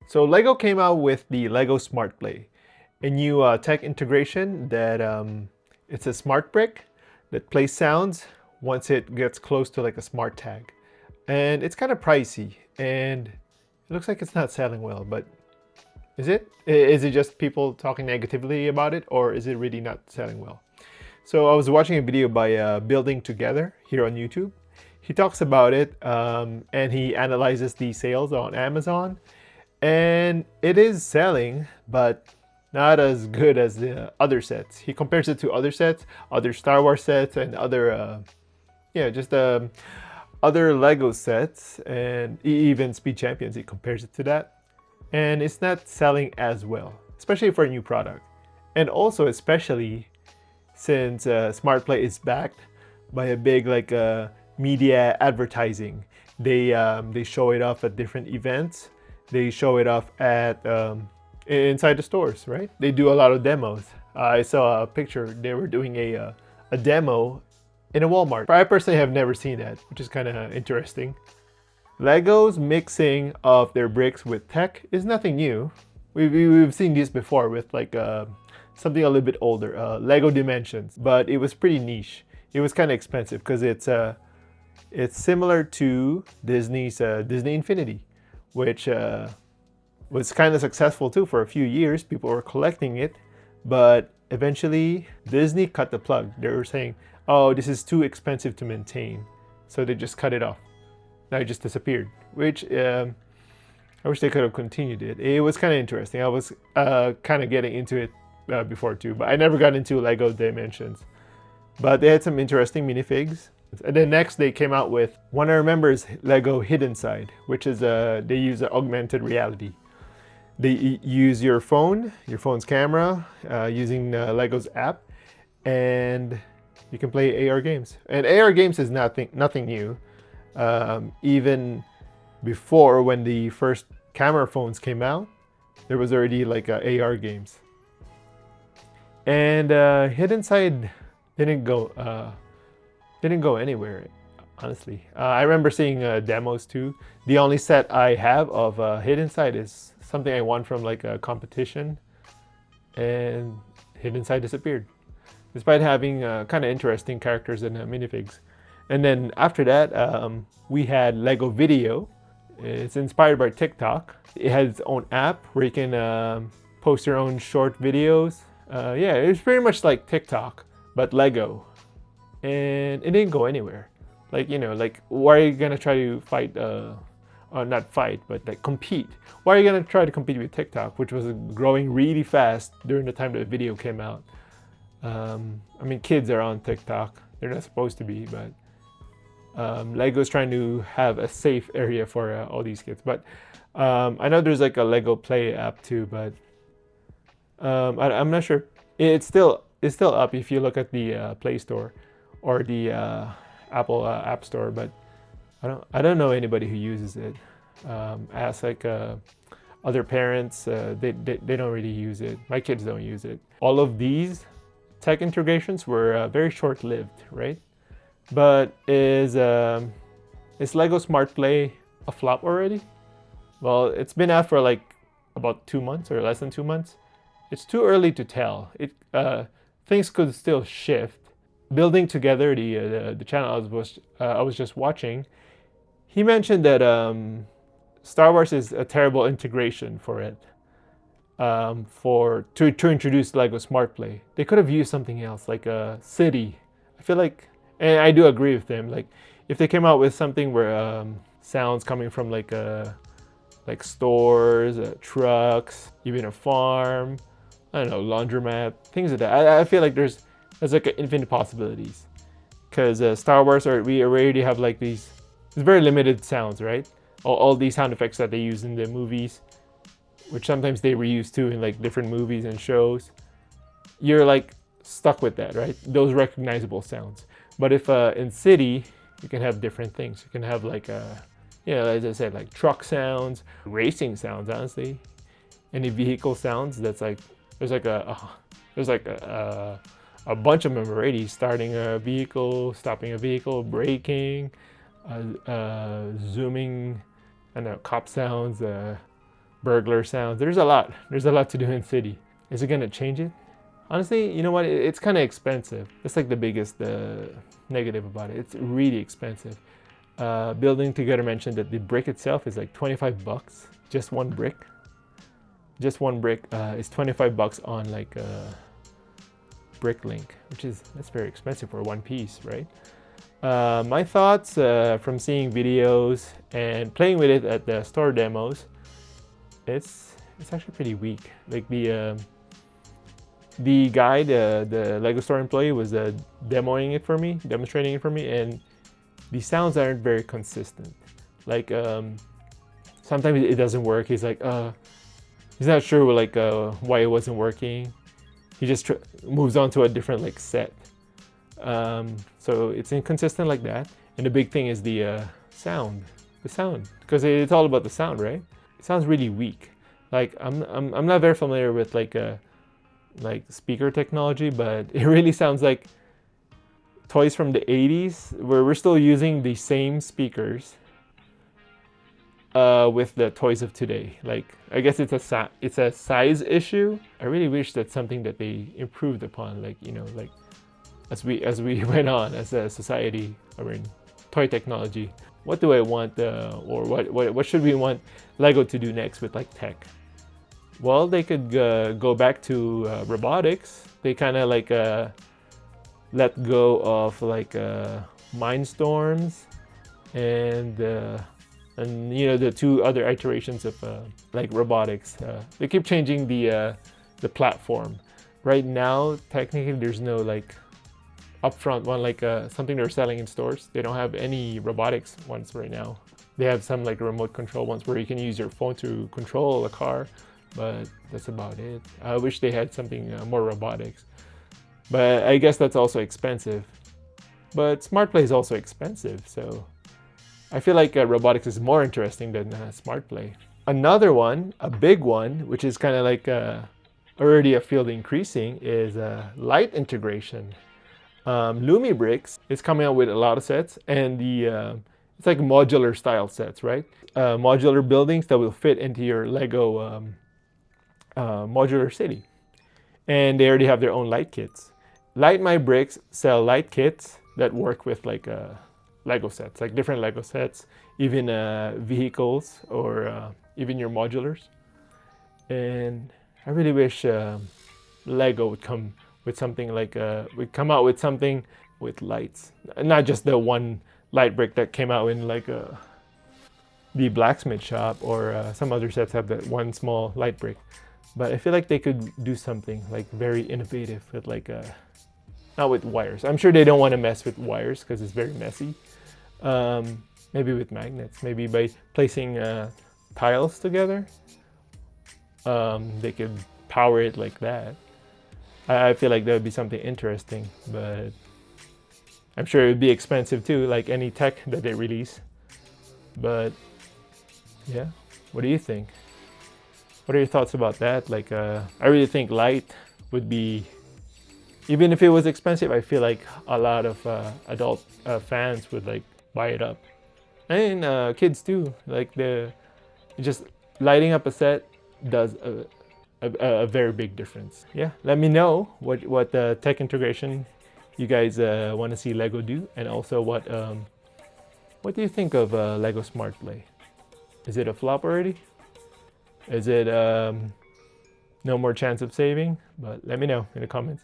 So Lego came out with the Lego Smart Play, a new tech integration that it's a smart brick that plays sounds once it gets close to like a smart tag. And it's kind of pricey and it looks like it's not selling well, but is it? Is it just people talking negatively about it, or is it really not selling well? So I was watching a video by Building Together here on YouTube. He talks about it and he analyzes the sales on Amazon, and it is selling, but not as good as the other sets. He compares it to other sets, other Star Wars sets, and other, just other Lego sets, and even Speed Champions. He compares it to that, and it's not selling as well, especially for a new product, and also especially since SmartPlay is backed by a big media advertising. They show it off at different events. They show it off at inside the stores, right? They do a lot of demos. I saw a picture. They were doing a demo in a Walmart. I personally have never seen that, which is kind of interesting. Lego's mixing of their bricks with tech is nothing new. We've seen this before with something a little bit older, Lego Dimensions, but it was pretty niche. It was kind of expensive because it's similar to Disney's Disney Infinity, which was kind of successful too for a few years. People were collecting it, but eventually Disney cut the plug. They were saying, oh, this is too expensive to maintain. So they just cut it off. Now it just disappeared, which I wish they could have continued it. It was kind of interesting. I was kind of getting into it before too, but I never got into Lego Dimensions. But they had some interesting minifigs. And then next they came out with one I remember is Lego Hidden Side, which is they use augmented reality. They use your phone's camera, using Lego's app, and you can play AR games. And AR games is nothing new. Even before, when the first camera phones came out, there was already AR games. And Hidden Side didn't go anywhere, honestly. I remember seeing demos too. The only set I have of Hidden Side is something I won from a competition, and Hidden Side disappeared, despite having kind of interesting characters and minifigs. And then after that, we had Lego Video. It's inspired by TikTok. It has its own app where you can post your own short videos. Yeah, it's pretty much like TikTok, but Lego. And it didn't go anywhere. Why are you gonna try to fight, or not fight, but compete? Why are you gonna try to compete with TikTok, which was growing really fast during the time that the video came out? I mean, kids are on TikTok. They're not supposed to be, but Lego's trying to have a safe area for all these kids. But I know there's a Lego Play app too, but I'm not sure. It's still up if you look at the Play Store or the Apple App Store, but I don't know anybody who uses it. Ask other parents, they don't really use it. My kids don't use it. All of these tech integrations were very short-lived, right? But is Lego Smart Play a flop already? Well, it's been out for about 2 months or less than 2 months. It's too early to tell. Things could still shift. Building Together, the channel I was just watching, he mentioned that Star Wars is a terrible integration for it. To introduce Lego Smart Play, they could have used something else, like a city. I feel like, and I do agree with them. If they came out with something where sounds coming from stores, trucks, even a farm, I don't know, laundromat, things like that. I feel like there's infinite possibilities, because Star Wars, we already have these very limited sounds, right? All these sound effects that they use in the movies, which sometimes they reuse too in different movies and shows. You're stuck with that, right? Those recognizable sounds. But if in city, you can have different things. You can have as I said, truck sounds, racing sounds, honestly. Any vehicle sounds that's there's a bunch of them already. Starting a vehicle, stopping a vehicle, braking, zooming, I don't know, cop sounds, burglar sounds. There's a lot. There's a lot to do in city. Is it gonna change it? Honestly, you know what? It's kind of expensive. That's like the biggest negative about it. It's really expensive. Building Together mentioned that the brick itself is like 25 bucks. Just one brick. Just one brick is 25 bucks on like Bricklink, that's very expensive for one piece, right? My thoughts from seeing videos and playing with it at the store demos, it's actually pretty weak. Like the guy, the Lego store employee was demoing it for me, demonstrating it for me, and the sounds aren't very consistent. Like sometimes it doesn't work. He's like, he's not sure like why it wasn't working. He just moves on to a different like set. So it's inconsistent like that. And the big thing is the sound, because it's all about the sound, right? It sounds really weak. Like I'm not very familiar with like speaker technology, but it really sounds like toys from the 80s where we're still using the same speakers with the toys of today. Like I guess it's a size issue. I really wish that's something that they improved upon. Like like as we went on as a society, toy technology. What do I want, or what should we want Lego to do next with like tech? Well, they could go back to robotics. They kind of like let go of like Mindstorms and the two other iterations of like robotics. They keep changing the platform. Right now, technically, there's no like upfront one like something they're selling in stores. They don't have any robotics ones right now. They have some like remote control ones where you can use your phone to control a car, but that's about it. I wish they had something more robotics, but I guess that's also expensive. But Smart Play is also expensive, so I feel like robotics is more interesting than Smart Play. Another one, a big one, which is kind of like already a field increasing, is light integration. Lumibricks is coming out with a lot of sets, and it's like modular style sets, right? Modular buildings that will fit into your Lego modular city. And they already have their own light kits. Light My Bricks sell light kits that work with like Lego sets, like different Lego sets, even vehicles, or even your modulars. And I really wish Lego would come with something like would come out with something with lights, not just the one light brick that came out in like the blacksmith shop, or some other sets have that one small light brick. But I feel like they could do something like very innovative with like not with wires. I'm sure they don't want to mess with wires because it's very messy. Maybe with magnets, maybe by placing tiles together, they could power it like that. I feel like that would be something interesting, but I'm sure it would be expensive too, like any tech that they release. But yeah, what do you think? What are your thoughts about that? Like, I really think light would be, even if it was expensive, I feel like a lot of adult fans would like buy it up, and kids too. Like just lighting up a set does a very big difference. Yeah, let me know what tech integration you guys want to see Lego do, and also what do you think of Lego Smart Play? Is it a flop already? Is it no more chance of saving? But let me know in the comments.